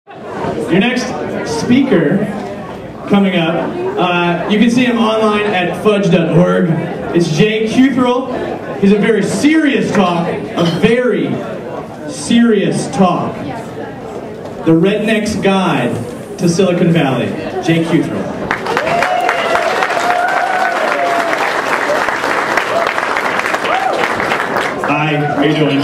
Your next speaker coming up, you can see him online at fudge.org. It's Jay Cuthrell. He's a very serious talk, The Redneck's Guide to Silicon Valley. Jay Cuthrell. Hi, how you doing?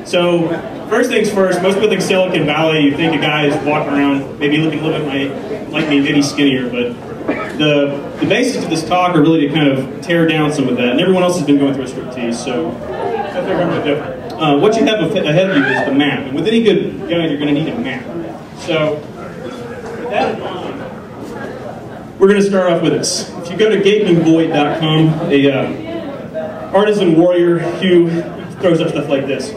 So, first things first, most people think Silicon Valley, you think a guy is walking around, maybe looking a little bit like me, maybe skinnier, but the basics of this talk are really to kind of tear down some of that, and everyone else has been going through a striptease, so I think I'm different. What you have ahead of you is the map, and with any good guide, you're going to need a map. So, with that in mind, we're going to start off with this. If you go to gapingvoid.com, a artisan warrior who throws up stuff like this.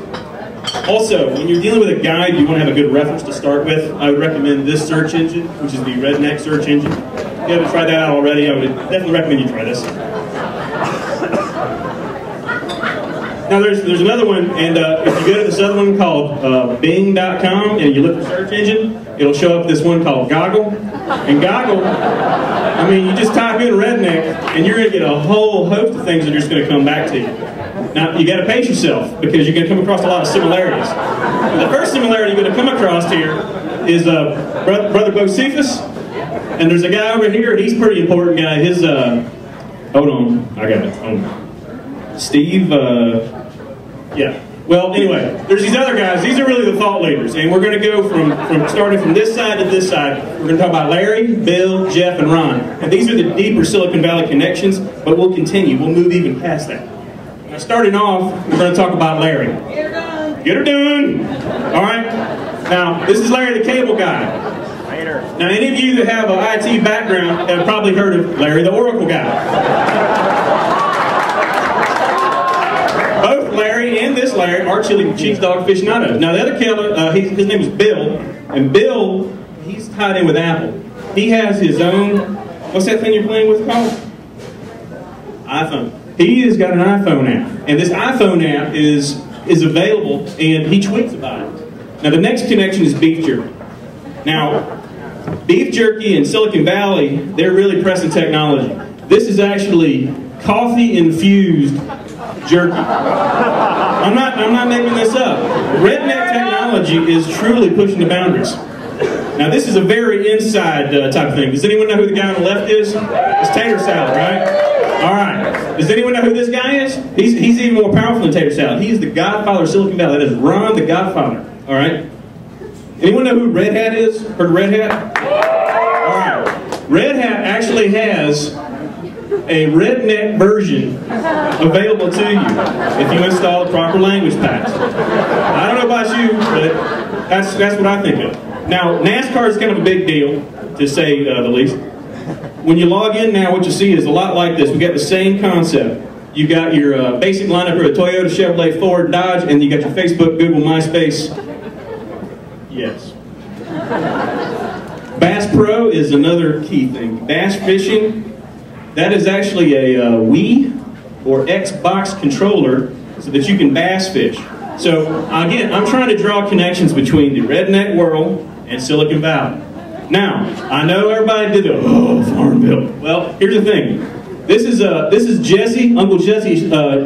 Also, when you're dealing with a guide, you want to have a good reference to start with. I would recommend this search engine, which is the Redneck search engine. If you haven't tried that out already, I would definitely recommend you try this. Now there's another one, and if you go to this other one called Bing.com, and you look for search engine, it'll show up this one called Goggle. And Goggle, I mean, you just type in redneck, and you're going to get a whole host of things that are just going to come back to you. Now, you got to pace yourself, because you're going to come across a lot of similarities. And the first similarity you're going to come across here is Brother Bocephus, and there's a guy over here, and he's a pretty important guy. His, hold on, I got it, hold on. Steve, yeah. Well, anyway, there's these other guys. These are really the thought leaders, and we're going to go from starting from this side to this side. We're going to talk about Larry, Bill, Jeff, and Ron. And these are the deeper Silicon Valley connections, but we'll continue. We'll move even past that. Now, starting off, we're going to talk about Larry. Get her done. Get her done. All right. Now, this is Larry the Cable Guy. Later. Now, any of you that have an IT background have probably heard of Larry the Oracle Guy. Both Larry and this Larry are chili cheese dog aficionados. Now the other killer, his name is Bill, and Bill, he's tied in with Apple. He has his own, what's that thing you're playing with called? iPhone. He has got an iPhone app, and this iPhone app is available, and he tweets about it. Now the next connection is beef jerky. Now, beef jerky in Silicon Valley, they're really pressing technology. This is actually coffee-infused jerky. I'm not making this up. Redneck technology is truly pushing the boundaries. Now this is a very inside type of thing. Does anyone know who the guy on the left is? It's tater salad, right? All right. Does anyone know who this guy is? He's even more powerful than tater salad. He is the godfather of Silicon Valley. That is Ron the Godfather. All right. Anyone know who Red Hat is? Heard of Red Hat? All right. Red Hat actually has a redneck version available to you if you install the proper language packs. I don't know about you, but that's what I think of. Now, NASCAR is kind of a big deal, to say the least. When you log in now, what you see is a lot like this. We got the same concept. You got your basic lineup of Toyota, Chevrolet, Ford, Dodge, and you got your Facebook, Google, MySpace. Yes. Bass Pro is another key thing. Bass fishing. That is actually a Wii or Xbox controller so that you can bass fish. So, again, I'm trying to draw connections between the redneck world and Silicon Valley. Now, I know everybody did the, Farmville. Well, here's the thing. This is Jesse, Uncle Jesse's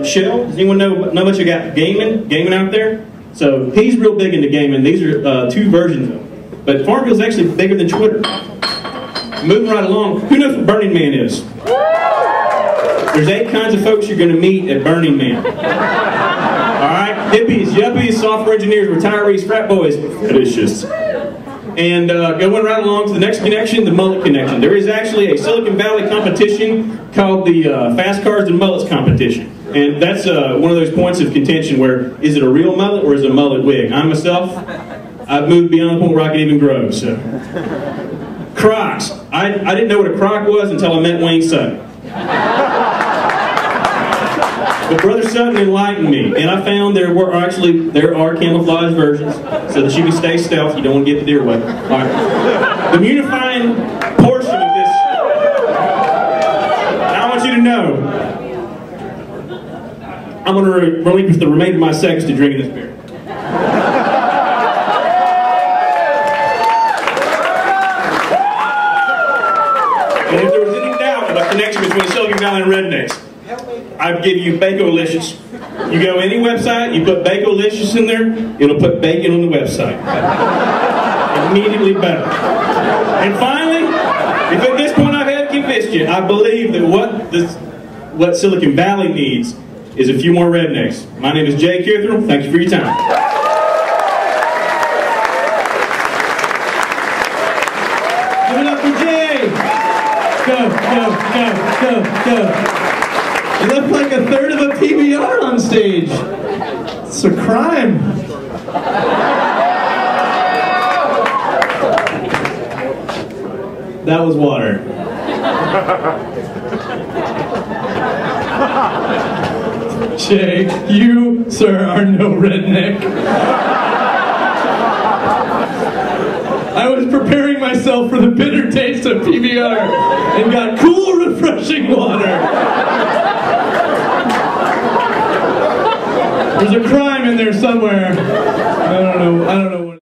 shell. Does anyone know much about gaming out there? So, he's real big into gaming. These are two versions of it. But Farmville's actually bigger than Twitter. Moving right along, who knows what Burning Man is? There's 8 kinds of folks you're going to meet at Burning Man. Alright? Hippies, yuppies, software engineers, retirees, frat boys, fetishists. And going right along to the next connection, the mullet connection. There is actually a Silicon Valley competition called the Fast Cars and Mullets competition. And that's one of those points of contention where, is it a real mullet or is it a mullet wig? I myself, I've moved beyond the point where I can even grow, so. Crocs. I didn't know what a croc was until I met Wayne Sutton. But Brother Sutton enlightened me, and I found there are camouflage versions so that you can stay stealth. You don't want to get the deer wet. All right. The unifying portion of this, I want you to know, I'm going to relinquish the remainder of my seconds to drinking this beer. Valley Rednecks. I give you Bacolicious. You go any website, you put Bacolicious in there, it'll put bacon on the website. Immediately better. And finally, if at this point I have convinced you, I believe that what Silicon Valley needs is a few more rednecks. My name is Jay Cuthrell. Thank you for your time. Give it up for Jay! Go, go, go, go, go. You look like a third of a PBR on stage. It's a crime. That was water. Jay, you, sir, are no redneck. I was preparing myself for the bitter taste of PBR and got cool, refreshing water. There's a crime in there somewhere. I don't know what.